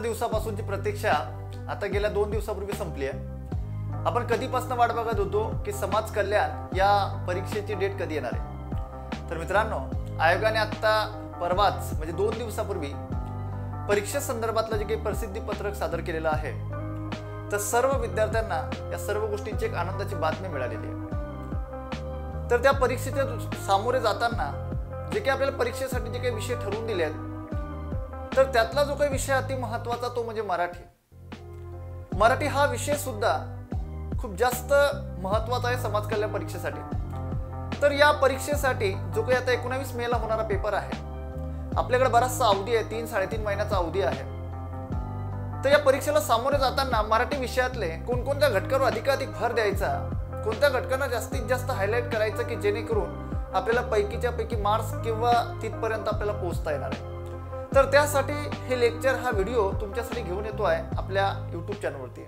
दिवसापासूनची प्रतीक्षा आता गेल्या 2 दिवसापूर्वी संपली आहे। आपण कधीपासून वाट बघत होतो की समाज कल्याण या परीक्षेची डेट कधी येणार आहे। तर मित्रांनो, आयोगाने आता परवाच म्हणजे 2 दिवसापूर्वी परीक्षे संदर्भातलं जे काही प्रसिद्धी पत्रक सादर केलेलं आहे, तर सर्व विद्यार्थ्यांना या सर्व गोष्टींची एक आनंदाची बातमी मिळालेली आहे। तर त्या परीक्षेच्या सामोरे जाताना जे काही आपल्याला परीक्षेसाठी जे काही विषय ठरवून दिले आहेत, तर त्यातला जो काही विषय अति महत्त्वाचा तो म्हणजे मराठी हा विषय सुद्धा खूप जास्त महत्त्वाचा आहे समाज कल्याण परीक्षेसाठी। तर या परीक्षेसाठी जो काही आता 19 मेला होणारा पेपर आहे, आपल्याकडे बराचसा अवधी आहे, 3-3.5 महिन्याचा अवधी आहे। तर या परीक्षेला सामोरे जाताना मराठी विषयातले कोणकोणत्या घटकांवर अधिकाधिक भर द्यायचा, कोणत्या घटकांना जास्तीत जास्त हायलाइट करायचं की जेणेकरून आपल्याला पैकीच्या पैकी मार्क्स किंवा तिथपर्यंत आपल्याला पोहोचता येणार आहे। तर त्यासाठी हे लेक्चर, हा व्हिडिओ तुमच्यासाठी घेऊन येतो आहे आपल्या YouTube चॅनलवरती।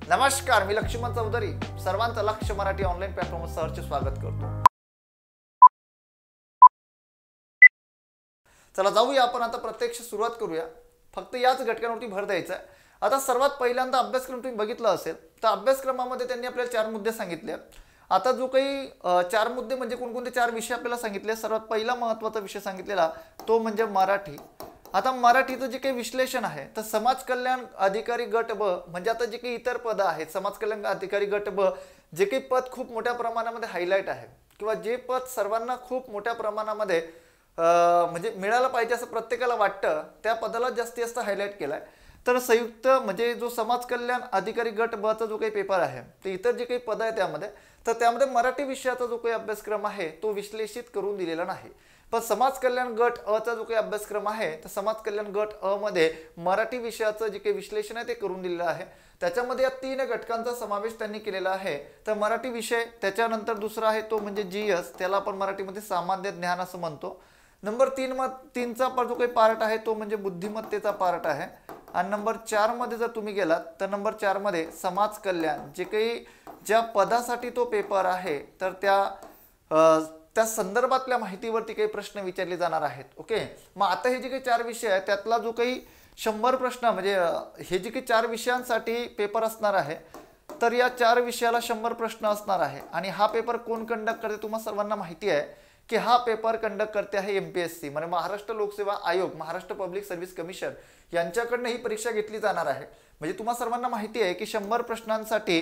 नमस्कार, मी लक्ष्मण चौधरी, सर्वांचं लक्ष मराठी ऑनलाईन प्लॅटफॉर्मवर सहर्ष स्वागत करतो। चला जाऊया, आपण आता प्रत्यक्ष सुरुवात करूया। फक्त याच घटकांवरती भर द्यायचा आहे। आता सर्वात पहिल्यांदा अभ्यासक्रम तुम्ही बघितला असेल, तर अभ्यासक्रमामध्ये त्यांनी आपल्याला 4 मुद्दे सांगितले। आता जो काही 4 मुद्दे म्हणजे कोणकोणते 4 विषय आपल्याला सांगितले, सर्वात पहिला महत्त्वाचा विषय सांगितलेला तो म्हणजे मराठी। आता मराठीचं जे काही विश्लेषण आहे, तर समाज कल्याण अधिकारी गट ब म्हणजे आता जे काही इतर पद आहेत, समाज कल्याण अधिकारी गट ब जे काही पद खूप मोठ्या प्रमाणामध्ये हायलाइट आहे किंवा जे पद सर्वांना खूप मोठ्या प्रमाणामध्ये म्हणजे मिळालं पाहिजे असं प्रत्येकाला वाटतं, त्या पदाला जास्तीत जास्त हायलाइट केलाय। तर संयुक्त म्हणजे जो समाज कल्याण अधिकारी गट ब चा जो काही पेपर आहे, ते इतर जे काही पद आहे त्यामध्ये मराठी विषयाचा जो काही अभ्यासक्रम आहे तो विश्लेषित करून दिलेला नाही। पण समाज कल्याण गट अ चा जो काही अभ्यासक्रम आहे, तर समाज कल्याण गट अ मध्ये मराठी विषयाचं जे काही विश्लेषण आहे ते करून दिलेलं आहे। त्याच्यामध्ये या 3 घटकांचा समावेश त्यांनी केलेला आहे। तर मराठी विषय, त्याच्यानंतर दुसरा आहे तो म्हणजे जीएस, त्याला आपण मराठीमध्ये सामान्य ज्ञान असं म्हणतो। नंबर 3चा जो काही पार्ट आहे तो म्हणजे बुद्धिमत्तेचा पार्ट आहे। आणि नंबर 4 मध्ये जर तुम्ही गेलात, तर नंबर 4 मध्ये समाज कल्याण जे काही ज्या पदासाठी तो पेपर आहे, तर त्या संदर्भातल्या माहितीवरती काही प्रश्न विचारले जाणार आहेत। ओके, मग आता हे जे काही 4 विषय आहेत, त्यातला जो काही 100 प्रश्न म्हणजे हे जे काही 4 विषयांसाठी पेपर असणार आहे, तर या 4 विषयाला 100 प्रश्न असणार आहे। आणि हा पेपर कोण कंडक्ट करते, तुम्हाला सर्वांना माहिती आहे की हा पेपर कंडक्ट करते आहे MPSC म्हणजे महाराष्ट्र लोकसेवा आयोग, महाराष्ट्र पब्लिक सर्व्हिस कमिशन यांच्याकडनं ही परीक्षा घेतली जाणार आहे। म्हणजे तुम्हाला सर्वांना माहिती आहे की 100 प्रश्नांसाठी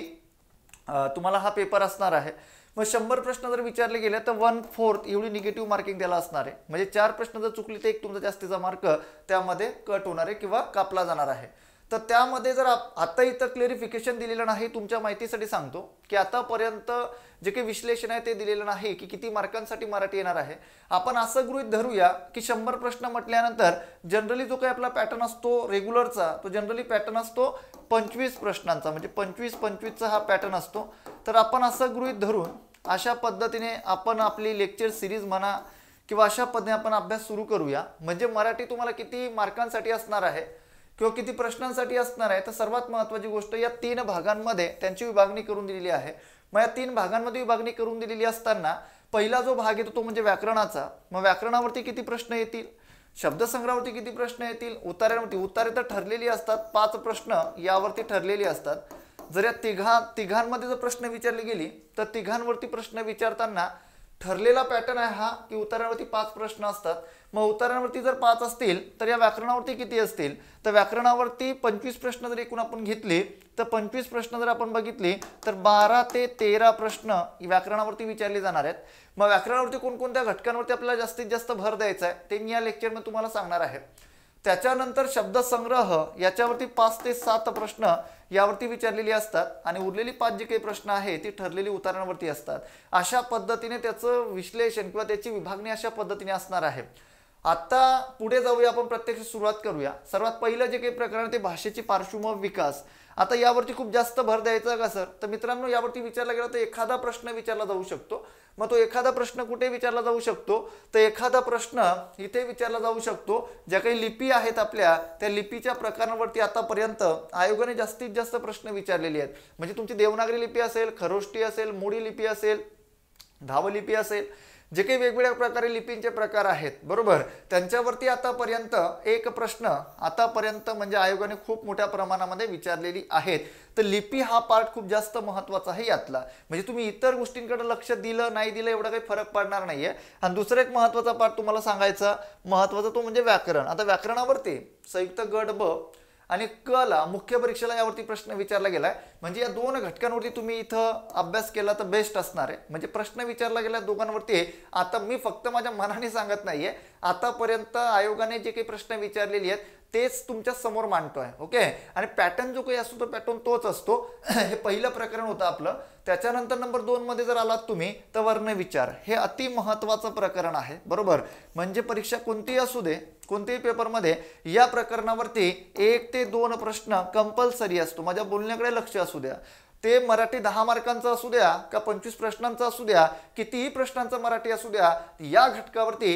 तुम्हाला हा पेपर असणार आहे। मग 100 प्रश्न जर विचारले गेले तर 1/4 एवढी निगेटिव्ह मार्किंग त्याला असणार आहे। म्हणजे 4 प्रश्न जर चुकले तर एक तुमचा जास्तीचा मार्क त्यामध्ये कट होणार आहे किंवा कापला जाणार आहे। तर त्यामध्ये जर आता इथं क्लेरिफिकेशन दिलेलं नाही, तुमच्या माहितीसाठी सांगतो की आतापर्यंत जे काही विश्लेषण आहे ते दिलेलं नाही की किती मार्कांसाठी मराठी येणार आहे। आपण असं गृहीत धरूया की 100 प्रश्न म्हटल्यानंतर जनरली जो काही आपला पॅटर्न असतो रेग्युलरचा, तो जनरली पॅटर्न असतो 25 प्रश्नांचा, म्हणजे 25-25चा हा पॅटर्न असतो। तर आपण असं गृहीत धरून अशा पद्धतीने आपण आपली लेक्चर सिरीज म्हणा किंवा अशा पद्धतीने आपण अभ्यास सुरू करूया। म्हणजे मराठी तुम्हाला किती मार्कांसाठी असणार आहे किंवा किती प्रश्नांसाठी असणार आहे, तर सर्वात महत्त्वाची गोष्ट या 3 भागांमध्ये त्यांची विभागणी करून दिलेली आहे। मग या 3 भागांमध्ये विभागणी करून दिलेली असताना पहिला जो भाग येतो तो म्हणजे व्याकरणाचा। मग व्याकरणावरती किती प्रश्न येतील, शब्दसंग्रहावरती किती प्रश्न येतील, उतारे तर ठरलेली असतात, 5 प्रश्न यावरती ठरलेली असतात। जर या तिघांमध्ये जर प्रश्न विचारले गेली, तर तिघांवरती प्रश्न विचारताना ठरलेला पॅटर्न आहे हा की उतारावरती 5 प्रश्न असतात। मग उतारावरती जर 5 असतील तर या व्याकरणावरती किती असतील, तर व्याकरणावरती 25 प्रश्न जर एकूण आपण घेतले, तर 25 प्रश्न जर आपण बघितले तर 12 ते 13 प्रश्न व्याकरणावरती विचारले जाणार आहेत। मग व्याकरणावरती कोणकोणत्या घटकांवरती आपल्याला जास्तीत जास्त भर द्यायचा आहे ते मी या लेक्चरमध्ये तुम्हाला सांगणार आहे। त्याच्यानंतर शब्दसंग्रह याच्यावरती 5 ते 7 प्रश्न यावरती विचारलेली असतात आणि उरलेली 5 जे काही प्रश्न आहे ती ठरलेली उतारांवरती असतात। अशा पद्धतीने त्याचं विश्लेषण किंवा त्याची विभागणी अशा पद्धतीने असणार आहे। आता पुढे जाऊया, आपण प्रत्यक्ष सुरुवात करूया। सर्वात पहिलं जे काही प्रकरण ते भाषेची पार्श्वभूमी विकास। आता यावरती खूप जास्त भर द्यायचा का सर, तर मित्रांनो यावरती विचारला गेला तर एखादा प्रश्न विचारला जाऊ शकतो। मग तो एखादा प्रश्न कुठे विचारला जाऊ शकतो, तर एखादा प्रश्न इथे विचारला जाऊ शकतो ज्या काही लिपी आहेत आपल्या, त्या लिपीच्या प्रकारांवरती आतापर्यंत आयोगाने जास्तीत जास्त प्रश्न विचारलेले आहेत। म्हणजे तुमची देवनागरी लिपी असेल, खरोष्टी असेल, मोडी लिपी असेल, धावलिपी असेल, जे काही वेगवेगळ्या प्रकारे लिपींचे प्रकार आहेत बरोबर, त्यांच्यावरती आतापर्यंत एक प्रश्न आतापर्यंत म्हणजे आयोगाने खूप मोठ्या प्रमाणामध्ये विचारलेली आहेत. तर लिपी हा पार्ट खूप जास्त महत्त्वाचा आहे यातला. म्हणजे तुम्ही इतर गोष्टींकडे लक्ष दिलं नाही दिलं एवढा काही फरक पडणार नाहीये. आणि दुसरा एक महत्त्वाचा पार्ट तुम्हाला सांगायचा महत्त्वाचा तो म्हणजे व्याकरण. आता व्याकरणावरती संयुक्त गट ब आणि क ला मुख्य परीक्षेला यावरती प्रश्न विचारला गेलाय. म्हणजे या दोन घटकांवरती तुम्ही इथं अभ्यास केला तर बेस्ट असणार आहे. म्हणजे प्रश्न विचारला गेला दोघांवरती. आता मी फक्त माझ्या मनाने सांगत नाहीये, आतापर्यंत आयोगाने जे काही प्रश्न विचारलेले आहेत तेच तुमच्या समोर मांडतोय. ओके. आणि पॅटर्न जो काही असतो तो पॅटर्न तोच असतो. हे पहिलं प्रकरण होतं आपलं. त्याच्यानंतर नंबर 2 मध्ये जर आलात तुम्ही तर वर्णविचार, हे अति महत्त्वाचं प्रकरण आहे बरोबर. म्हणजे परीक्षा कोणतीही असू दे, कोणत्याही पेपरमध्ये या प्रकरणावरती 1 ते 2 प्रश्न कंपल्सरी असतो. माझ्या बोलण्याकडे लक्ष असू द्या. ते मराठी 10 मार्कांचं असू द्या का 25 प्रश्नांचं असू द्या, कितीही प्रश्नांचं मराठी असू द्या, या घटकावरती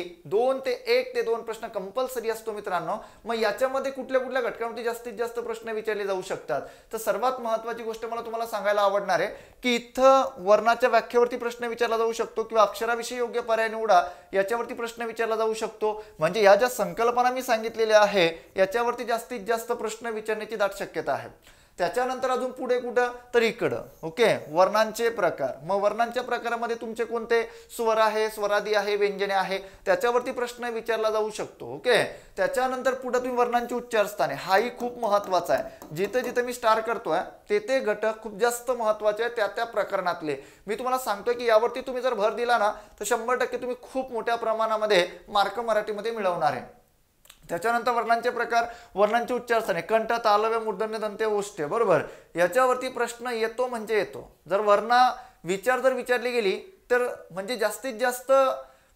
1 ते 2 प्रश्न कंपल्सरी असतो मित्रांनो. मग याच्यामध्ये कुठल्या कुठल्या घटकांवरती जास्तीत जास्त प्रश्न विचारले जाऊ शकतात. तर सर्वात महत्त्वाची गोष्ट मला तुम्हाला सांगायला आवडणार आहे की इथं वर्णाच्या व्याख्येवरती प्रश्न विचारला जाऊ शकतो किंवा अक्षराविषयी योग्य पर्याय निवडा याच्यावरती प्रश्न विचारला जाऊ शकतो. म्हणजे या ज्या संकल्पना मी सांगितलेल्या आहे याच्यावरती जास्तीत जास्त प्रश्न विचारण्याची दाट शक्यता आहे. त्याच्यानंतर अजून पुढे कुठं तर इकडं. ओके. वर्णांचे प्रकार. मग वर्णांच्या प्रकारामध्ये तुमचे कोणते स्वर आहे, स्वरादी आहे, व्यंजने आहे, त्याच्यावरती प्रश्न विचारला जाऊ शकतो. ओके. त्याच्यानंतर पुढे तुम्ही वर्णांची उच्चारस्थाने, हाही खूप महत्वाचा आहे. जिथे जिथे मी स्टार करतोय ते घटक खूप जास्त महत्वाचे आहेत त्या प्रकरणातले. मी तुम्हाला सांगतोय की यावरती तुम्ही जर भर दिला ना तर 100% तुम्ही खूप मोठ्या प्रमाणामध्ये मार्क मराठीमध्ये मिळवणार आहे. त्याच्यानंतर वर्णांचे प्रकार, वर्णांची उच्चारस्थाने, कंठ, तालव्य, मूर्धन्य, दंते, ओष्ठ्य बरोबर. याच्यावरती प्रश्न येतो म्हणजे येतो. जर विचार जर विचारली गेली तर म्हणजे जास्तीत जास्त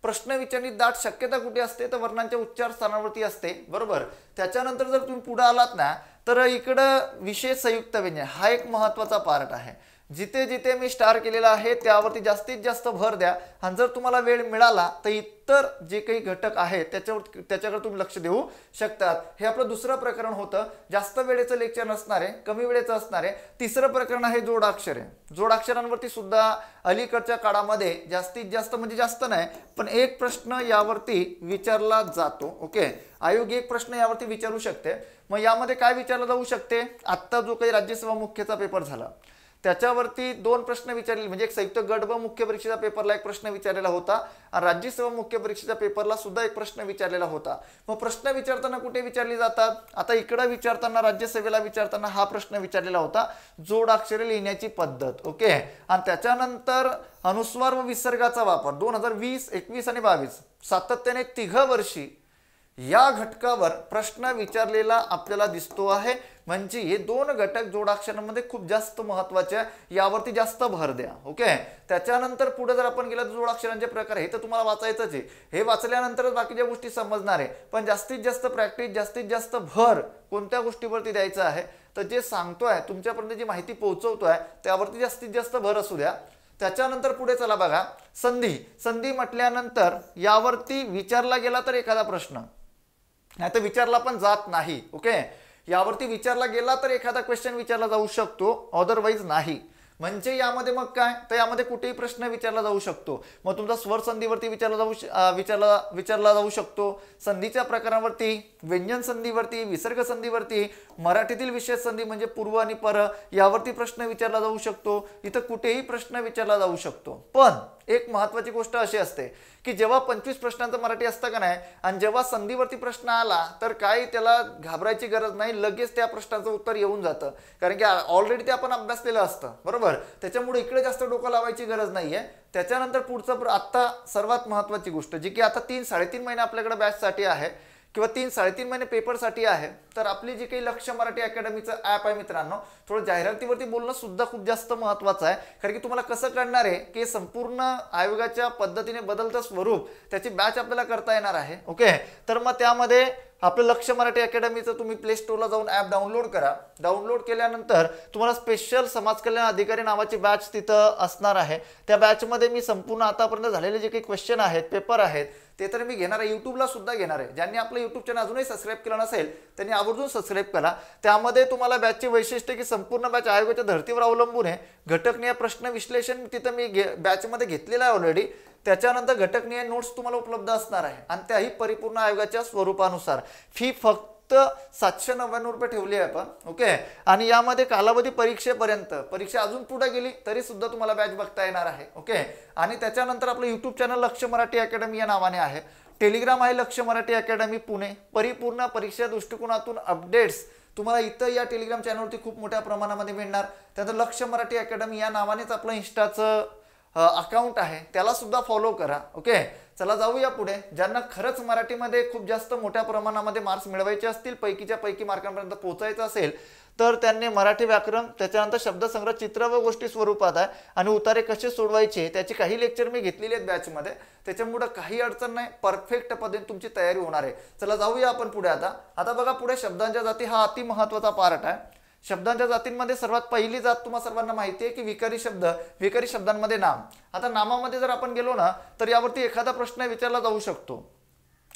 प्रश्न विचारण्याची दाट शक्यता कुठे असते तर वर्णांच्या उच्चारस्थानावरती असते बरोबर. त्याच्यानंतर जर तुम्ही पुढे आलात ना तर इकडं विशेष संयुक्त व्यंजन हा एक महत्त्वाचा पार्ट आहे. जिथे जिथे मी स्टार केलेला आहे त्यावरती जास्तीत जास्त भर द्या. आणि जर तुम्हाला वेळ मिळाला तर इतर जे काही घटक आहेत त्याच्याकडे तुम्ही लक्ष देऊ शकतात. हे आपलं दुसरं प्रकरण होतं. जास्त वेळेचं लेक्चर नसणार आहे, कमी वेळेचं असणार आहे. तिसरं प्रकरण आहे जोडाक्षरे. जोडाक्षरांवरती सुद्धा अलीकडच्या काळामध्ये जास्तीत जास्त म्हणजे जास्त नाही पण एक प्रश्न यावरती विचारला जातो. ओके. आयोग एक प्रश्न यावरती विचारू शकते. मग यामध्ये काय विचारलं जाऊ शकते, आत्ता जो काही राज्यसेवा मुख्यचा पेपर झाला त्याच्यावरती 2 प्रश्न विचारले. म्हणजे एक संयुक्त गट ब मुख्य परीक्षेच्या पेपरला एक प्रश्न विचारलेला होता आणि राज्यसेवा मुख्य परीक्षेच्या पेपरला सुद्धा एक प्रश्न विचारलेला होता. मग प्रश्न विचारताना कुठे विचारली जातात, आता इकडे विचारताना राज्यसेवेला विचारताना हा प्रश्न विचारलेला होता, जोडाक्षरे लिहिण्याची पद्धत. ओके. आणि त्याच्यानंतर अनुस्वार व विसर्गाचा वापर 2020, 21 आणि 22 सातत्याने 3 वर्षी या घटकावर प्रश्न विचारलेला आपल्याला दिसतो आहे. म्हणजे हे 2 घटक जोडाक्षरांमध्ये खूप जास्त महत्त्वाचे आहे, यावरती जास्त भर द्या. ओके. त्याच्यानंतर पुढे जर आपण गेलो जोडाक्षरांचे प्रकार हे तर तुम्हाला वाचायचंच आहे. हे वाचल्यानंतरच बाकीच्या गोष्टी समजणार आहे. पण जास्तीत जास्त प्रॅक्टिस, जास्तीत जास्त भर कोणत्या गोष्टीवरती द्यायचा आहे तर जे सांगतोय तुमच्यापर्यंत जी माहिती पोहोचवतोय त्यावरती जास्तीत जास्त भर असू द्या. त्याच्यानंतर पुढे चला बघा, संधी. संधी म्हटल्यानंतर यावरती विचारला गेला तर एखादा प्रश्न, नाही तर विचारला पण जात नाही. ओके. यावरती विचारला गेला तर एखादा क्वेश्चन विचारला जाऊ शकतो, अदरवाईज नाही. म्हणजे यामध्ये मग काय तर यामध्ये कुठेही प्रश्न विचारला जाऊ शकतो. मग तुमचा स्वर संधीवरती विचारला जाऊ शकतो, संधीच्या प्रकारावरती, व्यंजन संधीवरती, विसर्ग संधीवरती, मराठीतील विशेष संधी म्हणजे पूर्व आणि पर यावरती प्रश्न विचारला जाऊ शकतो. इथं कुठेही प्रश्न विचारला जाऊ शकतो. पण एक महत्त्वाची गोष्ट अशी असते की जेव्हा 25 प्रश्नांचं मराठी असतं का नाही आणि जेव्हा संधीवरती प्रश्न आला तर काही त्याला घाबरायची गरज नाही, लगेच त्या प्रश्नाचं उत्तर येऊन जातं. कारण की ऑलरेडी ते आपण अभ्यासलेलं असतं बरोबर. त्याच्यामुळे इकडे जास्त डोकं लावायची गरज नाहीये. त्याच्यानंतर पुढचं आता सर्वात महत्त्वाची गोष्ट जी की आता 3-3.5 महिने आपल्याकडे बॅचसाठी आहे किंवा 3-3.5 महिने पेपरसाठी आहे. तर आपली जी काही लक्ष मराठी अकॅडमीचं ॲप आहे मित्रांनो, थोडं जाहिरातीवरती बोलणं सुद्धा खूप जास्त महत्त्वाचं आहे. कारण की तुम्हाला कसं कळणार आहे की संपूर्ण आयोगाच्या पद्धतीने बदलतं स्वरूप त्याची बॅच आपल्याला करता येणार आहे. ओके. तर मग त्यामध्ये आपलं लक्ष मराठी अकॅडमीचं तुम्ही प्ले स्टोरला जाऊन ॲप डाउनलोड करा. डाउनलोड केल्यानंतर तुम्हाला स्पेशल समाज कल्याण अधिकारी नावाची बॅच तिथं असणार आहे. त्या बॅचमध्ये मी संपूर्ण आतापर्यंत झालेले जे काही क्वेश्चन आहेत, पेपर आहेत ते तर मी घेणार आहे, यूट्यूबला सुद्धा घेणार आहे. ज्यांनी आपलं यूट्यूब चॅनल अजूनही सबस्क्राईब केलं नसेल त्यांनी आवर्जून सबस्क्राईब करा. त्यामध्ये तुम्हाला बॅचचे वैशिष्ट्य की संपूर्ण बॅच आयोगाच्या धर्तीवर अवलंबून आहे. घटकनीय प्रश्न विश्लेषण तिथं मी बॅचमध्ये घेतलेलं आहे ऑलरेडी. त्याच्यानंतर घटकनिहाय नोट्स तुम्हाला उपलब्ध असणार आहे आणि त्याही परिपूर्ण आयोगाच्या स्वरूपानुसार. फी फक्त 799 रुपये ठेवली आहे आपण. ओके. आणि यामध्ये कालावधी परीक्षेपर्यंत, परीक्षा अजून पुढे गेली तरी सुद्धा तुम्हाला बॅच बघता येणार आहे. ओके. आणि त्याच्यानंतर आपलं युट्यूब चॅनल लक्ष मराठी अकॅडमी या नावाने आहे. टेलिग्राम आहे लक्ष मराठी अकॅडमी पुणे. परिपूर्ण परीक्षा दृष्टिकोनातून अपडेट्स तुम्हाला इथं या टेलिग्राम चॅनलवरती खूप मोठ्या प्रमाणामध्ये मिळणार. त्यानंतर लक्ष मराठी अकॅडमी या नावानेच आपलं इंस्टाचं अकाउंट आहे, त्याला सुद्धा फॉलो करा. ओके. चला जाऊया पुढे. ज्यांना खरंच मराठीमध्ये खूप जास्त मोठ्या प्रमाणामध्ये मार्क्स मिळवायचे असतील, पैकीच्या पैकी मार्कांपर्यंत पोहोचायचं असेल तर त्यांनी मराठी व्याकरण, त्याच्यानंतर शब्दसंग्रह चित्र व गोष्टी स्वरूपात आहे आणि उतारे कसे सोडवायचे त्याची काही लेक्चर मी घेतलेली आहेत बॅचमध्ये. त्याच्यामुळे काही अडचण नाही, परफेक्ट पद्धतीने तुमची तयारी होणार आहे. चला जाऊया आपण पुढे. आता बघा पुढे शब्दांच्या जाती हा अति महत्त्वाचा पार्ट आहे. शब्दांच्या जातींमध्ये सर्वात पहिली जात तुम्हाला सर्वांना माहिती आहे की विकारी शब्द. विकारी शब्दांमध्ये नाम. आता नामामध्ये जर आपण गेलो ना तर यावरती एखादा प्रश्न विचारला जाऊ शकतो.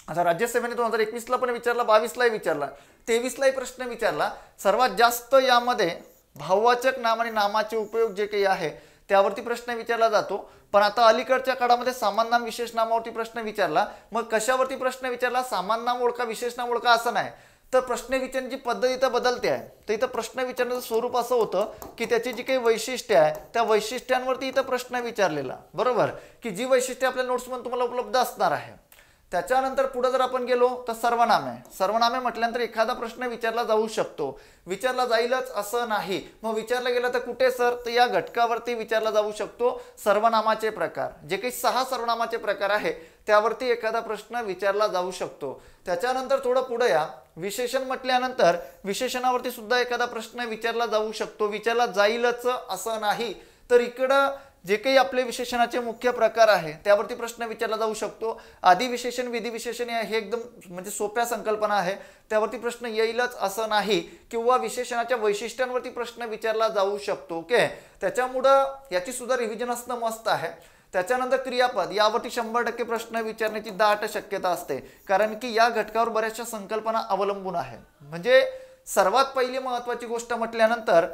आता राज्यसभेने 2021ला पण विचारला, 22लाही विचारला, 23लाही प्रश्न विचारला. सर्वात जास्त यामध्ये भाववाचक नाम आणि नामाचे उपयोग जे काही आहे त्यावरती प्रश्न विचारला जातो. पण आता अलीकडच्या काळामध्ये सामान्य नाम विशेष नामावरती प्रश्न विचारला. मग कशावरती प्रश्न विचारला? सामान्य नाम ओळखा विशेष नाम ओळखा असं नाही, तर प्रश्न विचारण्याची पद्धत इथं बदलते आहे. तर इथं प्रश्न विचारण्याचं स्वरूप असं होतं की त्याची जी काही वैशिष्ट्ये आहे त्या वैशिष्ट्यांवरती इथं प्रश्न विचारलेला. बरोबर की जी वैशिष्ट्ये आपल्या नोट्समध्ये तुम्हाला उपलब्ध असणार आहे. त्याच्यानंतर पुढे जर आपण गेलो तर सर्वनामे. सर्वनामे म्हटल्यानंतर एखादा प्रश्न विचारला जाऊ शकतो, विचारला जाईलच असं नाही. मग विचारला गेला तर कुठे सर? तर या घटकावरती विचारला जाऊ शकतो. सर्वनामाचे प्रकार जे काही 6 सर्वनामाचे प्रकार आहे त्यावरती एखादा प्रश्न विचारला जाऊ शकतो. त्याच्यानंतर थोडं पुढे या. विशेषण म्हटल्यानंतर विशेषणावरती सुद्धा एखादा प्रश्न विचारला जाऊ शकतो, विचारला जाईलच असं नाही. तर इकडं जे काही आपले विशेषणाचे मुख्य प्रकार आहे त्यावरती प्रश्न विचारला जाऊ शकतो. आदि विशेषण, विधी विशेषण हे एकदम म्हणजे सोप्या संकल्पना आहे, त्यावरती प्रश्न येईलच असं नाही. किंवा विशेषणाच्या वैशिष्ट्यांवरती प्रश्न विचारला जाऊ शकतो. ओके. त्याच्यामुळं याची सुद्धा रिव्हिजन असणं मस्त आहे. त्याच्यानंतर क्रियापद यावरती 100% प्रश्न विचारण्याची दाट शक्यता असते, कारण की या घटकावर बऱ्याचशा संकल्पना अवलंबून आहे. म्हणजे सर्वात पहिली महत्त्वाची गोष्ट म्हटल्यानंतर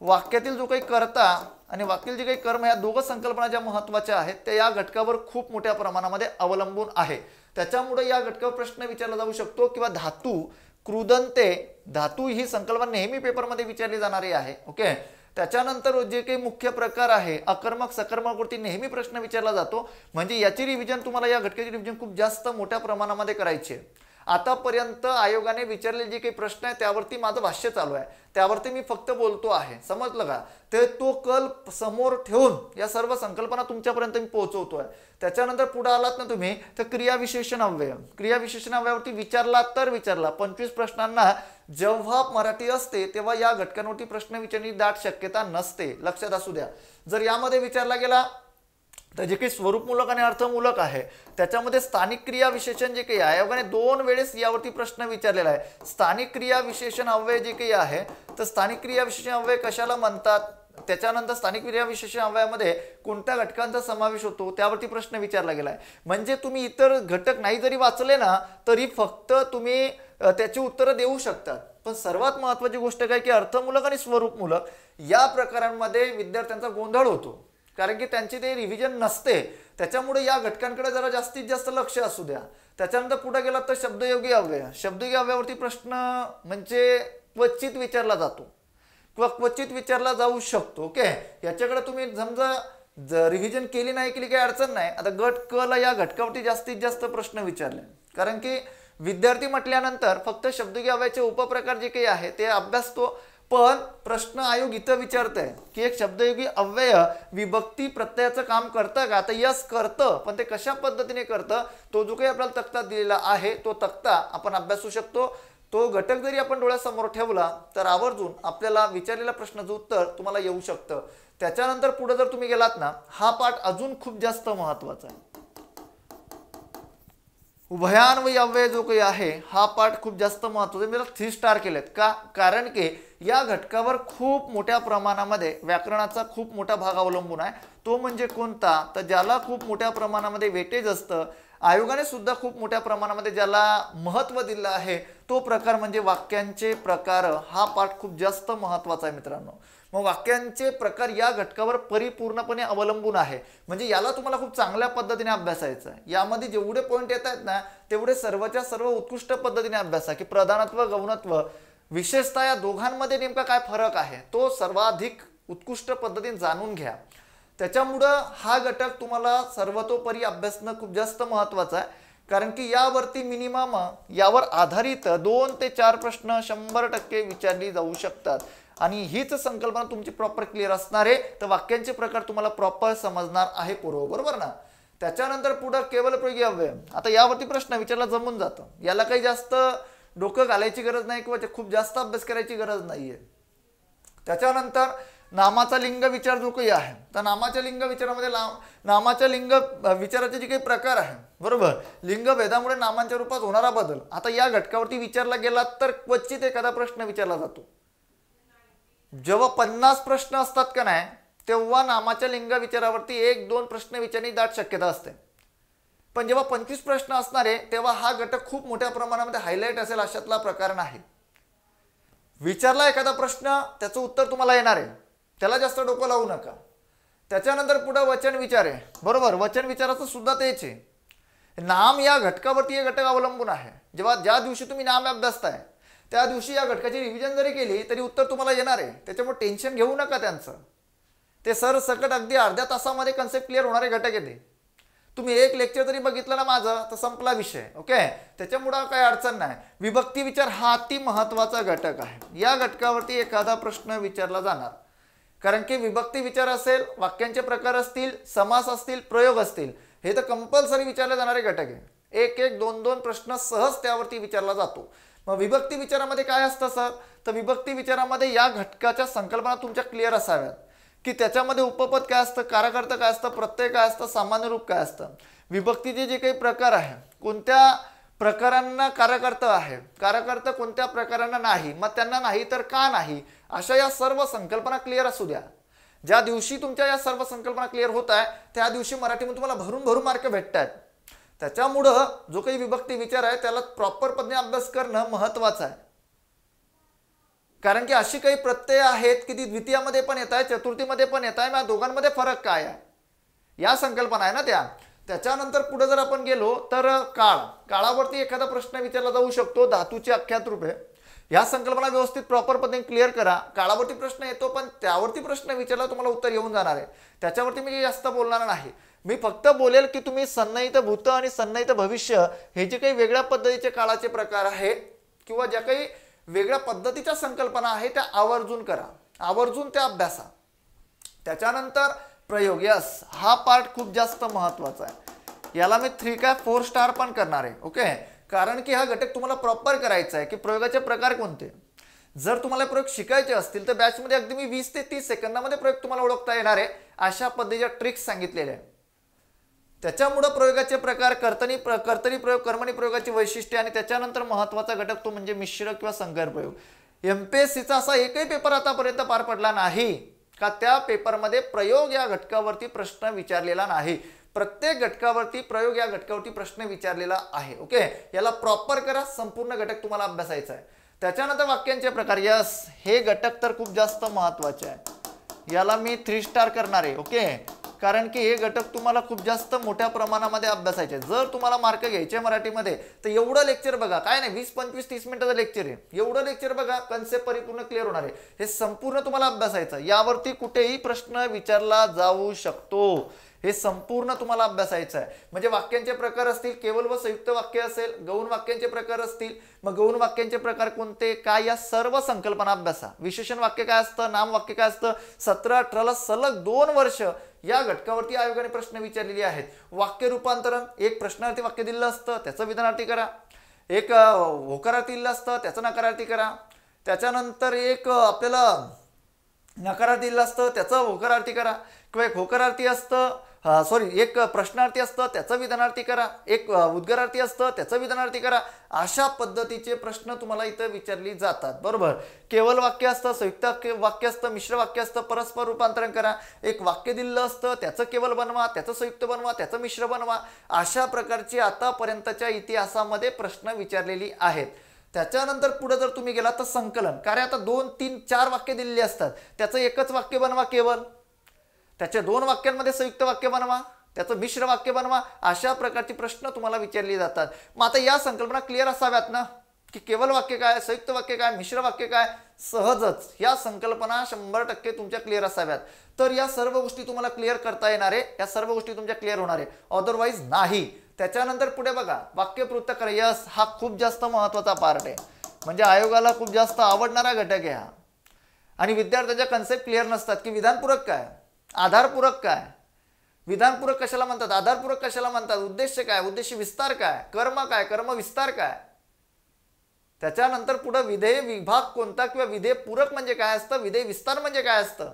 वाक्यातील जो काही कर्ता आणि वाक्यातील जे काही कर्म या दोघं संकल्पना ज्या महत्त्वाच्या आहेत त्या या घटकावर खूप मोठ्या प्रमाणामध्ये अवलंबून आहे. त्याच्यामुळे या घटकावर प्रश्न विचारला जाऊ शकतो. किंवा धातू, कृदंते, धातू ही संकल्पना नेहमी पेपरमध्ये विचारली जाणारी आहे. ओके. त्याच्यानंतर जे काही मुख्य प्रकार आहे अकर्मक सकर्मकवरती नेहमी प्रश्न विचारला जातो. म्हणजे याची रिव्हिजन तुम्हाला, या घटकाची रिव्हिजन खूप जास्त मोठ्या प्रमाणामध्ये करायची आहे. आतापर्यंत आयोगाने विचारलेले जे काही प्रश्न आहे त्यावरती माझं भाष्य चालू आहे, त्यावरती मी फक्त बोलतो आहे. समजलं का? ते तो कल समोर ठेवून या सर्व संकल्पना तुमच्यापर्यंत मी पोहोचवतोय. त्याच्यानंतर पुढे आलात ना तुम्ही तर क्रियाविशेषण अव्यय. क्रियाविशेषण अव्ययावरती विचारला तर विचारला. 25 प्रश्नांना जेव्हा मराठी असते तेव्हा या घटकांवरती प्रश्न विचारण्याची दाट शक्यता नसते. लक्षात असू द्या. जर यामध्ये विचारला गेला तर जे काही स्वरूपमूलक आणि अर्थमूलक आहे त्याच्यामध्ये स्थानिक क्रिया विशेषण जे काही आहे आयोगाने 2 वेळेस यावरती प्रश्न विचारलेला आहे. स्थानिक क्रिया विशेषण अव्यय जे काही आहे तर स्थानिक क्रिया विशेषण अव्यय कशाला म्हणतात, त्याच्यानंतर स्थानिक क्रिया विशेषण अव्ययामध्ये कोणत्या घटकांचा समावेश होतो त्यावरती प्रश्न विचारला गेलाय. म्हणजे तुम्ही इतर घटक नाही जरी वाचले ना तरी फक्त तुम्ही त्याची उत्तरं देऊ शकतात. पण सर्वात महत्त्वाची गोष्ट काय की अर्थमूलक आणि स्वरूपमूलक या प्रकारांमध्ये विद्यार्थ्यांचा गोंधळ होतो, कारण की त्यांची ते रिव्हिजन नसते. त्याच्यामुळे या घटकांकडे जरा जास्तीत जास्त लक्ष असू द्या. त्याच्यानंतर पुढे गेला तर शब्दयोगी अव्यय. शब्दयोगी अव्ययावरती प्रश्न म्हणजे क्वचित विचारला जातो किंवा क्वचित विचारला जाऊ शकतो. ओके. याच्याकडे तुम्ही समजा रिव्हिजन केली नाही केली काही अडचण नाही. आता गट क ला या घटकावरती जास्तीत जास्त प्रश्न विचारले, कारण की विद्यार्थी म्हटल्यानंतर फक्त शब्दयोगी अव्ययाचे उपप्रकार जे काही आहे ते अभ्यासतो. पण प्रश्न आयोग इथं विचारतंय की एक शब्दयोगी अव्यय विभक्ती प्रत्ययाचं काम करतं का? तर यस करतं, पण ते कशा पद्धतीने करतं तो जो काही आपल्याला तक्ता दिलेला आहे तो तक्ता आपण अभ्यासू शकतो. तो घटक जरी आपण डोळ्यासमोर ठेवला तर आवर्जून आपल्याला विचारलेल्या प्रश्नाचं उत्तर तुम्हाला येऊ शकतं. त्याच्यानंतर पुढे जर तुम्ही गेलात ना हा पाठ अजून खूप जास्त महत्त्वाचा आहे. उभयान्वयी अव्यय जो काही आहे हा पाठ खूप जास्त महत्त्वाचा. मी त्याला 3 स्टार केलेत का? कारण की या घटकावर खूप मोठ्या प्रमाणामध्ये व्याकरणाचा खूप मोठा भाग अवलंबून आहे. तो म्हणजे कोणता? तर ज्याला खूप मोठ्या प्रमाणामध्ये वेटेज असतं, आयोगाने सुद्धा खूप मोठ्या प्रमाणामध्ये ज्याला महत्त्व दिलं आहे तो प्रकार म्हणजे वाक्यांचे प्रकार. हा पाठ खूप जास्त महत्त्वाचा आहे मित्रांनो. मग वाक्यांचे प्रकार या घटकावर परिपूर्णपणे अवलंबून आहे. म्हणजे याला तुम्हाला खूप चांगल्या पद्धतीने अभ्यासायचं आहे. यामध्ये जेवढे पॉईंट येत आहेत ना तेवढे सर्वच्या सर्व उत्कृष्ट पद्धतीने अभ्यासा, की प्रधानत्व गौणत्व विशेषतः या दोघांमध्ये नेमका काय फरक आहे तो सर्वाधिक उत्कृष्ट पद्धतीने जाणून घ्या. त्याच्यामुळं हा घटक तुम्हाला सर्वतोपरी अभ्यासणं खूप जास्त महत्त्वाचं आहे. कारण की यावरती मिनिमम यावर आधारित 2 ते 4 प्रश्न 100% विचारली जाऊ शकतात. आणि हीच संकल्पना तुमची प्रॉपर क्लिअर असणार आहे तर वाक्यांचे प्रकार तुम्हाला प्रॉपर समजणार आहे पूर्व, बरोबर ना. त्याच्यानंतर पुढे केवल प्रयोगी अव्यय. आता यावरती प्रश्न विचारला जमून जातं, याला काही जास्त डोकं घालायची गरज नाही किंवा खूप जास्त अभ्यास करायची गरज नाहीये. त्याच्यानंतर नामाचा लिंग विचार जो काही आहे तर नामाच्या लिंग विचारामध्ये नामाच्या लिंग विचाराचे जे काही प्रकार आहे, बरोबर, लिंग भेदामुळे नामांच्या रूपात होणारा बदल. आता या घटकावरती विचारला गेला तर क्वचित एखादा प्रश्न विचारला जातो. जेव्हा 50 प्रश्न असतात का नाही तेव्हा नामाच्या लिंग विचारावरती 1-2 प्रश्न विचारण्याची दाट शक्यता असते. पण जेव्हा 25 प्रश्न असणार आहे तेव्हा हा घटक खूप मोठ्या प्रमाणामध्ये हायलाइट असेल अशातला प्रकार नाही. विचारला एखादा प्रश्न त्याचं उत्तर तुम्हाला येणार आहे, त्याला जास्त डोकं लावू नका. त्याच्यानंतर पुढे वचन विचार आहे, बरोबर. वचन विचाराचं सुद्धा तेच आहे. नाम या घटकावरती हे घटक अवलंबून आहे. ज्या दिवशी तुम्ही नाम अभ्यासताय त्या दिवशी या घटकाची रिव्हिजन जरी केली तरी उत्तर तुम्हाला येणार आहे. त्याच्यामुळे टेन्शन घेऊ नका त्यांचं. ते सरसकट अगदी अर्ध्या तासामध्ये कन्सेप्ट क्लिअर होणारे घटक येते. तुम्ही एक लेक्चर जरी बघितलं ना माझं तर संपला विषय, ओके. त्याच्यामुळं काही अडचण नाही. विभक्ती विचार हा अति महत्त्वाचा घटक आहे. या घटकावरती एखादा प्रश्न विचारला जाणार. कारण की विभक्ती विचार असेल, वाक्यांचे प्रकार असतील, समास असतील, प्रयोग असतील, हे तर कंपल्सरी विचारले जाणारे घटक आहे. 1-1, 2-2 प्रश्न सहज त्यावरती विचारला जातो. मग विभक्ती विचारामध्ये काय असतं सर, तर विभक्ती विचारामध्ये या घटकाच्या संकल्पना तुमच्या क्लिअर असाव्यात, की त्याच्यामध्ये उपपद काय असतं, कारक काय असतं, प्रत्यय काय असतं, सामान्य रूप काय असतं. विभक्तीचे जे काही प्रकार आहे, कोणत्या प्रकारांना कारक आहे, कारक कोणत्या प्रकारांना नाही, मग त्यांना नाही तर का नाही, अशा या सर्व संकल्पना क्लिअर असू द्या. ज्या दिवशी तुमच्या या सर्व संकल्पना क्लिअर होत आहे त्या दिवशी मराठीमध्ये तुम्हाला भरून भरून मार्क भेटतात. त्याच्यामुळं जो काही विभक्ती विचार आहे त्याला प्रॉपर पद्धतीने अभ्यास करणं महत्त्वाचं आहे. कारण की अशी काही प्रत्यय आहेत की ती द्वितीयामध्ये पण येत आहे, चतुर्थीमध्ये पण येत आहे. मग दोघांमध्ये फरक काय आहे, या संकल्पना आहे ना त्या. त्याच्यानंतर पुढे जर आपण गेलो तर काळावरती एखादा प्रश्न विचारला जाऊ शकतो. धातूचे अख्यात रूपे, या संकल्पना व्यवस्थित प्रॉपर पद्धतीने क्लिअर करा. काळावरती प्रश्न येतो पण त्यावरती प्रश्न विचारला तुम्हाला उत्तर येऊन जाणार आहे. त्याच्यावरती मी जास्त बोलणार नाही. मी फक्त बोलेल की तुम्ही सन्निहित भूत आणि सन्निहित भविष्य हे जे काही वेगळ्या पद्धतीचे काळाचे प्रकार आहेत किंवा ज्या काही वेगळ्या पद्धतीच्या संकल्पना आहेत त्या आवर्जून करा, आवर्जून त्या अभ्यासा. त्याच्यानंतर प्रयोग, यस, हा पार्ट खूप जास्त महत्त्वाचा आहे. याला मी 3 काय 4 स्टार पण करणार आहे, ओके. कारण की हा घटक तुम्हाला प्रॉपर करायचा आहे की प्रयोगाचे प्रकार कोणते. जर तुम्हाला प्रयोग शिकायचे असतील तर बॅचमध्ये अगदी मी 20 ते 30 सेकंदामध्ये प्रयोग तुम्हाला ओळखता येणार आहे अशा पद्धतीच्या ट्रिक्स सांगितलेल्या आहे. त्याच्यामुळे प्रयोगाचे प्रकार, कर्तनी प्रयोग, कर्मणी प्रयोगाची वैशिष्ट्ये आणि त्याच्यानंतर महत्त्वाचा घटक तो म्हणजे मिश्र किंवा संकर प्रयोग. MPSCचा असा एकही पेपर आतापर्यंत पार पडला नाही का त्या पेपरमध्ये प्रयोग या घटकावरती प्रश्न विचारलेला नाही. प्रत्येक घटकावरती प्रयोग या घटकावरती प्रश्न विचारलेला आहे, ओके. याला प्रॉपर करा, संपूर्ण घटक तुम्हाला अभ्यासायचा आहे. त्याच्यानंतर वाक्यांचे प्रकार, यस, हे घटक तर खूप जास्त महत्त्वाचे आहे. याला मी 3 स्टार करणार आहे, ओके. कारण की हे घटक तुम्हाला खूप जास्त मोठ्या प्रमाणामध्ये अभ्यासायचे. जर तुम्हाला मार्क घ्यायचे मराठीमध्ये तर एवढं लेक्चर बघा, काय नाही 20, 25, 30 मिनिटाचं लेक्चर आहे. एवढं लेक्चर बघा, कन्सेप्ट परिपूर्ण क्लिअर होणार आहे. हे संपूर्ण तुम्हाला अभ्यासायचं. यावरती कुठेही प्रश्न विचारला जाऊ शकतो. हे संपूर्ण तुम्हाला अभ्यासायचं आहे. म्हणजे वाक्यांचे प्रकार असतील, केवल व संयुक्त वाक्य असेल, गौण वाक्यांचे प्रकार असतील, मग गौण वाक्यांचे प्रकार कोणते काय या सर्व संकल्पना अभ्यासा. विशेषण वाक्य काय असतं, नाम वाक्य काय असतं. 17-18ला सलग 2 वर्ष या घटकावरती आयोगाने प्रश्न विचारलेले आहेत. वाक्य रूपांतरण, एक प्रश्नार्थी वाक्य दिलं असतं त्याचं विधानार्थी करा, एक होकारार्थी दिलं असतं त्याचं नकारार्थी करा, त्याच्यानंतर एक आपल्याला नकारार्थी दिलं असतं त्याचं होकारार्थी करा, किंवा एक होकारार्थी असतं एक प्रश्नार्थी असतं त्याचं विधानार्थी करा, एक उद्गारार्थी असतं त्याचं विधानार्थी करा. अशा पद्धतीचे प्रश्न तुम्हाला इथं विचारली जातात, बरोबर. केवल वाक्य असतं, संयुक्त वाक्य असतं, मिश्र वाक्य असतं, परस्पर रूपांतरण करा. एक वाक्य दिलं असतं त्याचं केवल बनवा, त्याचं संयुक्त बनवा, त्याचं मिश्र बनवा. अशा प्रकारचे आतापर्यंतच्या इतिहासामध्ये प्रश्न विचारलेली आहेत. त्याच्यानंतर पुढे जर तुम्ही गेला तर संकलन. कारण आता 2, 3, 4 वाक्य दिलेली असतात, त्याचं एकच वाक्य बनवा केवळ, त्याच्या 2 वाक्यांमध्ये संयुक्त वाक्य बनवा, त्याचं मिश्र वाक्य बनवा. अशा प्रकारचे प्रश्न तुम्हाला विचारले जातात. मग आता या संकल्पना क्लिअर असाव्यात ना, की केवळ वाक्य काय, संयुक्त वाक्य काय, मिश्र वाक्य काय. सहजच या संकल्पना 100% तुमच्या क्लिअर असाव्यात. तर या सर्व गोष्टी तुम्हाला क्लिअर करता येणार आहे, या सर्व गोष्टी तुमच्या क्लिअर होणार आहे, अदरवाईज नाही. त्याच्यानंतर पुढे बघा, वाक्यपूर्त करा. यस, हा खूप जास्त महत्वाचा पार्ट आहे, म्हणजे आयोगाला खूप जास्त आवडणारा घटक आहे हा. आणि विद्यार्थ्यांच्या कन्सेप्ट क्लिअर नसतात की विधानपूरक काय, आधारपूरक काय, विधानपूरक कशाला म्हणतात, आधारपूरक कशाला म्हणतात, उद्देश काय, उद्देश विस्तार काय, कर्म काय, कर्म विस्तार काय. त्याच्यानंतर पुढे विधेय विभाग कोणता किंवा विधेय पूरक म्हणजे काय असतं, विधेय विस्तार म्हणजे काय असतं.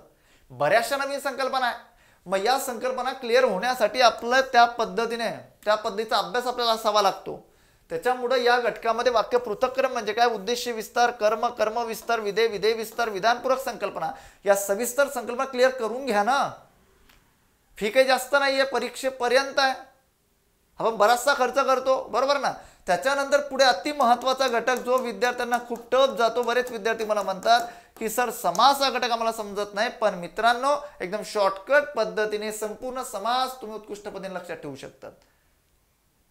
बऱ्याचशा नवीन संकल्पना आहे. मग या संकल्पना क्लिअर होण्यासाठी आपलं त्या पद्धतीचा अभ्यास आपल्याला असावा लागतो. त्याच्यामुळे या घटकामध्ये वाक्य पृथक्क्रम म्हणजे काय, उद्देश विस्तार, कर्म, कर्म विस्तार, विधेय, विधेय विस्तार, विधानपूरक संकल्पना, या सविस्तर संकल्पना क्लिअर करून घ्या ना. फी काही जास्त नाहीये, परीक्षेपर्यंत आहे, आपण बराचसा खर्च करतो, बरोबर ना. त्याच्यानंतर पुढे अति महत्वाचा घटक जो विद्यार्थ्यांना खूप टफ जातो. बरेच विद्यार्थी मला म्हणतात की सर समास हा घटक आम्हाला समजत नाही. पण मित्रांनो, एकदम शॉर्टकट पद्धतीने संपूर्ण समास तुम्ही उत्कृष्ट पद्धतीने लक्षात ठेवू शकतात.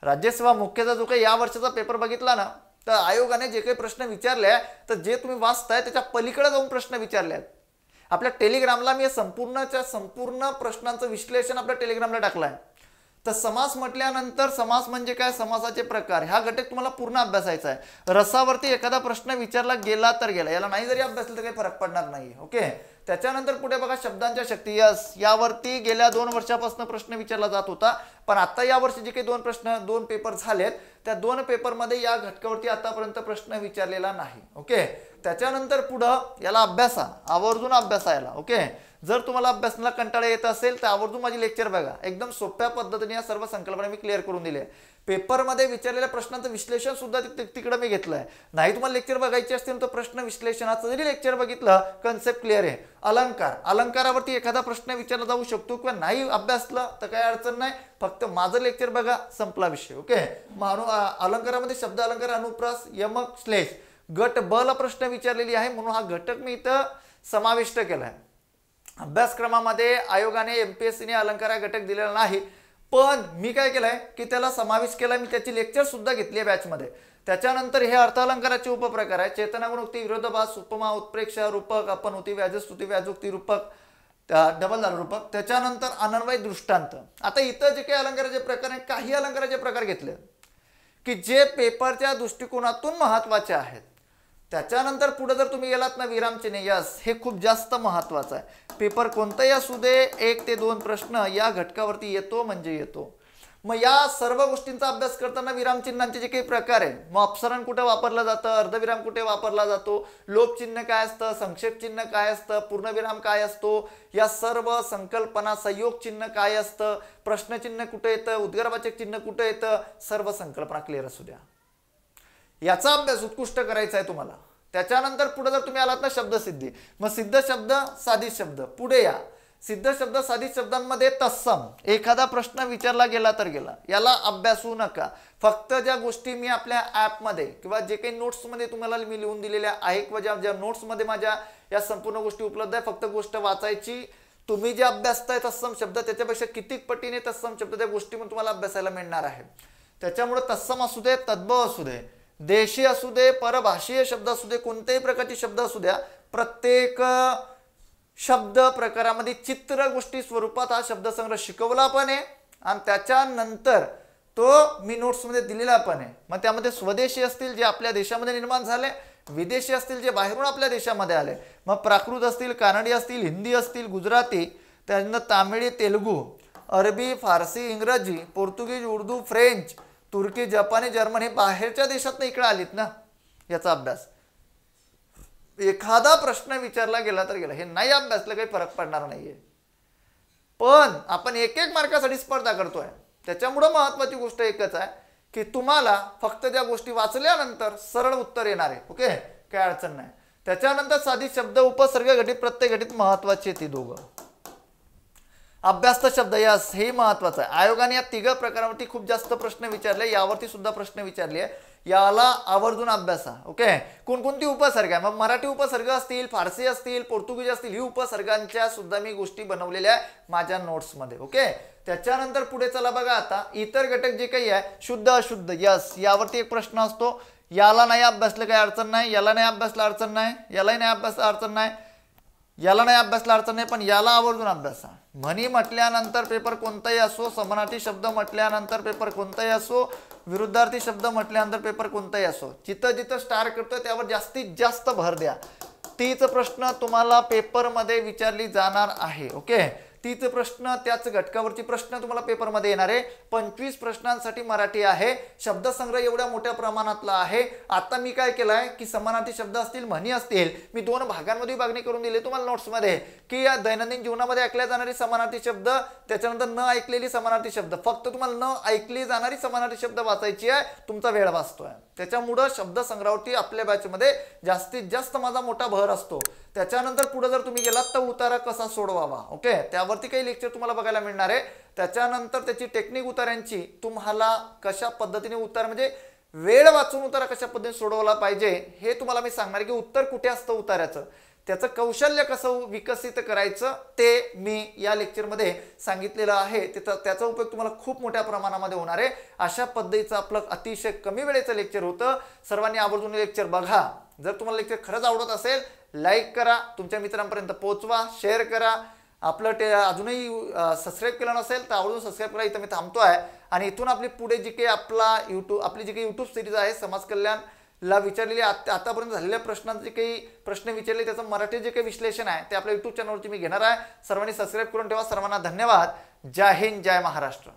राज्यसेवा मुख्यचा जो काही या वर्षाचा पेपर बघितला ना, तर आयोगाने जे काही प्रश्न विचारले, तर जे तुम्ही वाचताय त्याच्या पलीकडे जाऊन प्रश्न विचारले आहेत. आपल्या टेलिग्रामला मी संपूर्ण प्रश्नांचं विश्लेषण आपल्या टेलिग्रामला टाकलं आहे. तर समास म्हटल्यानंतर समास म्हणजे काय, समासाचे प्रकार, हा घटक तुम्हाला पूर्ण अभ्यासायचा आहे. रसावरती एखादा प्रश्न विचारला गेला तर गेला, याला नाही जरी अभ्यासलं तर काही फरक पडणार नाही. ओके. त्याच्यानंतर पुढे बघा, शब्दांच्या शक्ती. यस, यावरती गेल्या 2 वर्षापासून प्रश्न विचारला जात होता. पण आता या वर्षी जे काही 2 पेपर झालेत, त्या 2 पेपरमध्ये या घटकावरती आतापर्यंत प्रश्न विचारलेला नाही. ओके. त्याच्यानंतर पुढं याला अभ्यासा, आवर्जून अभ्यासा याला. ओके. जर तुम्हाला अभ्यासाला कंटाळा येत असेल तर आवर्जून माझी लेक्चर बघा. एकदम सोप्या पद्धतीने या सर्व संकल्पना मी क्लिअर करून दिली आहे. पेपरमध्ये विचारलेल्या प्रश्नांचं विश्लेषण सुद्धा तिकडे मी घेतलंय. नाही तुम्हाला लेक्चर बघायचे असतील तर प्रश्न विश्लेषणाचं जरी लेक्चर बघितलं, कन्सेप्ट क्लिअर आहे. अलंकारावरती एखादा प्रश्न विचारला जाऊ शकतो किंवा नाही अभ्यासलं तर काही अडचण नाही, फक्त माझं लेक्चर बघा, संपला विषय. ओके. अलंकारामध्ये शब्द अलंकार, अनुप्रास, यमक, श्लेष, गट ब ला प्रश्न विचारलेली आहे, म्हणून हा घटक मी इथं समाविष्ट केलाय. अभ्यासक्रमामध्ये आयोगाने एमपीएससीने अलंकार घटक दिलेला नाही, पण मी काय केलंय की त्याला समावेश केलाय. मी त्याची लेक्चर सुद्धा घेतली आहे बॅचमध्ये. त्याच्यानंतर हे अर्थालंकाराचे उपप्रकार आहे. चेतनागुणोक्ती, विरोधाभास, उपमा, उत्प्रेक्षा, रूपक, अपनउक्ती, व्याजस्तुती, व्याजोक्ती, रूपक, डबल झालं रूपक. त्याच्यानंतर अनन्वय दृष्टांत. आता इथं जे काही अलंकाराचे प्रकार आहेत, काही अलंकाराचे प्रकार घेतले की जे पेपरच्या दृष्टिकोनातून महत्वाचे आहेत. त्याच्यानंतर पुढे जर तुम्ही गेलात ना, विरामचिन्ह. यस, हे खूप जास्त महत्वाचं आहे. पेपर कोणताही असू दे, 1 ते 2 प्रश्न या घटकावरती येतो म्हणजे येतो. मग या सर्व गोष्टींचा अभ्यास करताना विरामचिन्हांचे जे काही प्रकार आहे, मग अपसरण कुठे वापरलं जातं, अर्धविराम कुठे वापरला जातो, लोपचिन्ह काय असतं, संक्षेप चिन्ह काय असतं, पूर्णविराम काय असतो, या सर्व संकल्पना, संयोग चिन्ह काय असतं, प्रश्नचिन्ह कुठे येतं, उद्गारवाचक चिन्ह कुठे येतं, सर्व संकल्पना क्लिअर असू द्या. याचा अभ्यास उत्कृष्ट करायचा आहे तुम्हाला. त्याच्यानंतर पुढे जर तुम्ही आलात ना, शब्दसिद्धी. मग सिद्ध शब्द, साधित शब्द. पुढे या. सिद्ध शब्द, साधित शब्दांमध्ये तत्सम, एखादा प्रश्न विचारला गेला तर गेला, याला अभ्यासू नका. फक्त ज्या गोष्टी मी आपल्या ॲपमध्ये किंवा जे काही नोट्समध्ये तुम्हाला मी लिहून दिलेल्या आहे किंवा ज्या नोट्समध्ये माझ्या या संपूर्ण गोष्टी उपलब्ध आहे, फक्त गोष्ट वाचायची. तुम्ही जे अभ्यासताय तत्सम शब्द, त्याच्यापेक्षा कितीक पटीने तत्सम शब्द त्या गोष्टीमध्ये तुम्हाला अभ्यासायला मिळणार आहे. त्याच्यामुळे तत्सम असू दे, तद्भव असू दे, देशी असू दे, परभाषीय शब्द असू दे, कोणत्याही प्रकारचे शब्द असू द्या, प्रत्येक शब्द प्रकारामध्ये चित्र गोष्टी स्वरूपात हा शब्दसंग्रह शिकवला पण आहे आणि त्याच्यानंतर तो मी नोट्समध्ये दिलेला पण आहे. मग त्यामध्ये स्वदेशी असतील जे आपल्या देशामध्ये निर्माण झाले, विदेशी असतील जे बाहेरून आपल्या देशामध्ये आले, मग प्राकृत असतील, कानडी असतील, हिंदी असतील, गुजराती, त्यानंतर तामिळी, तेलुगू, अरबी, फारसी, इंग्रजी, पोर्तुगीज, उर्दू, फ्रेंच, तुर्की, जपानी, जर्मन, हे बाहेरच्या देशात इकडे आलीत ना. याचा अभ्यास, एखादा प्रश्न विचारला गेला तर गेला, हे नाही अभ्यासलं काही फरक पडणार नाहीये. पण आपण 1-1 मार्कासाठी स्पर्धा करतोय. त्याच्यामुळे महत्वाची गोष्ट एकच आहे की तुम्हाला फक्त ज्या गोष्टी वाचल्यानंतर सरळ उत्तर येणार आहे. ओके, काय अडचण नाही. त्याच्यानंतर साधित शब्द, उपसर्ग, घटित, प्रत्यय घटित महत्वाचे ती दोघं. अभ्यास्त शब्द, यस, हे महत्वाचं आहे. आयोगाने या 3 प्रकारावरती खूप जास्त प्रश्न विचारले, यावरती सुद्धा प्रश्न विचारले आहे. याला आवर्जून अभ्यासा. ओके, कोणकोणती उपसर्ग आहे, मग मराठी उपसर्ग असतील, फारसी असतील, पोर्तुगीज असतील, ही उपसर्गांच्या सुद्धा मी गोष्टी बनवलेल्या आहे माझ्या नोट्समध्ये. ओके, त्याच्यानंतर पुढे चला बघा. आता इतर घटक जे काही आहे, शुद्ध अशुद्ध, यस, यावरती एक प्रश्न असतो. याला नाही अभ्यासलं काही अडचण नाही, याला नाही अभ्यासला अडचण नाही, यालाही नाही अभ्यासला अडचण नाही, याला नाही अभ्यासला अडचण नाही, पण याला आवर्जून अभ्यासा. म्हणी म्हटल्यानंतर पेपर कोणताही असो, समानार्थी शब्द म्हटल्यानंतर पेपर कोणताही असो, विरुद्धार्थी शब्द म्हटल्यानंतर पेपर कोणताही असो, जिथं जिथं स्टार करतोय त्यावर जास्तीत जास्त भर द्या. तीच प्रश्न तुम्हाला पेपरमध्ये विचारली जाणार आहे. ओके, तीच प्रश्न, त्याच घटकावरची प्रश्न तुम्हाला पेपरमध्ये येणार आहे. 25 प्रश्नांसाठी मराठी आहे. शब्दसंग्रह एवढ्या मोठ्या प्रमाणातला आहे. आता मी काय केलंय की समानार्थी शब्द असतील, म्हणी असतील, मी 2 भागांमध्ये विभागणी करून दिली तुम्हाला नोट्समध्ये, की या दैनंदिन जीवनामध्ये ऐकल्या जाणारी समानार्थी शब्द, त्याच्यानंतर न ऐकलेली समानार्थी शब्द. फक्त तुम्हाला न ऐकली जाणारी समानार्थी शब्द वाचायची आहे, तुमचा वेळ वाचतोय. त्याच्यामुळं शब्दसंग्रहावरती आपल्या बॅचमध्ये जास्तीत जास्त माझा मोठा भर असतो. त्याच्यानंतर पुढे जर तुम्ही गेलात तर उतारा कसा सोडवावा, ओके, त्यावरती काही लेक्चर तुम्हाला बघायला मिळणार आहे. त्याच्यानंतर त्याची टेक्निक उतार्यांची, तुम्हाला कशा पद्धतीने उतार, म्हणजे वेळ वाचून उतारा कशा पद्धतीने सोडवला पाहिजे हे तुम्हाला मी सांगणार, की उत्तर कुठे असतं उतार्याचं, त्याचं कौशल्य कसं विकसित करायचं ते मी या लेक्चरमध्ये सांगितलेलं आहे. त्याचा उपयोग तुम्हाला खूप मोठ्या प्रमाणामध्ये होणार आहे. अशा पद्धतीचं आपलं अतिशय कमी वेळेचं लेक्चर होतं. सर्वांनी आवर्जून लेक्चर बघा. जर तुम्हाला लेक्चर खरंच आवडत असेल, लाईक करा, तुमच्या मित्रांपर्यंत पोहोचवा, शेअर करा. आपलं अजूनही सबस्क्राईब केलं नसेल तर आवर्जून सबस्क्राईब करा. इथं मी थांबतोय आणि इथून आपली पुढे जी काही आपली जी काही यूट्यूब सिरीज आहे, समाज कल्याणला विचारलेली आतापर्यंत झालेल्या प्रश्नांचे जे काही प्रश्न विचारले त्याचं मराठी जे काही विश्लेषण आहे ते आपल्या यूट्यूब चॅनलवरती मी घेणार आहे. सर्वांनी सबस्क्राईब करून ठेवा. सर्वांना धन्यवाद. जय हिंद, जय महाराष्ट्र.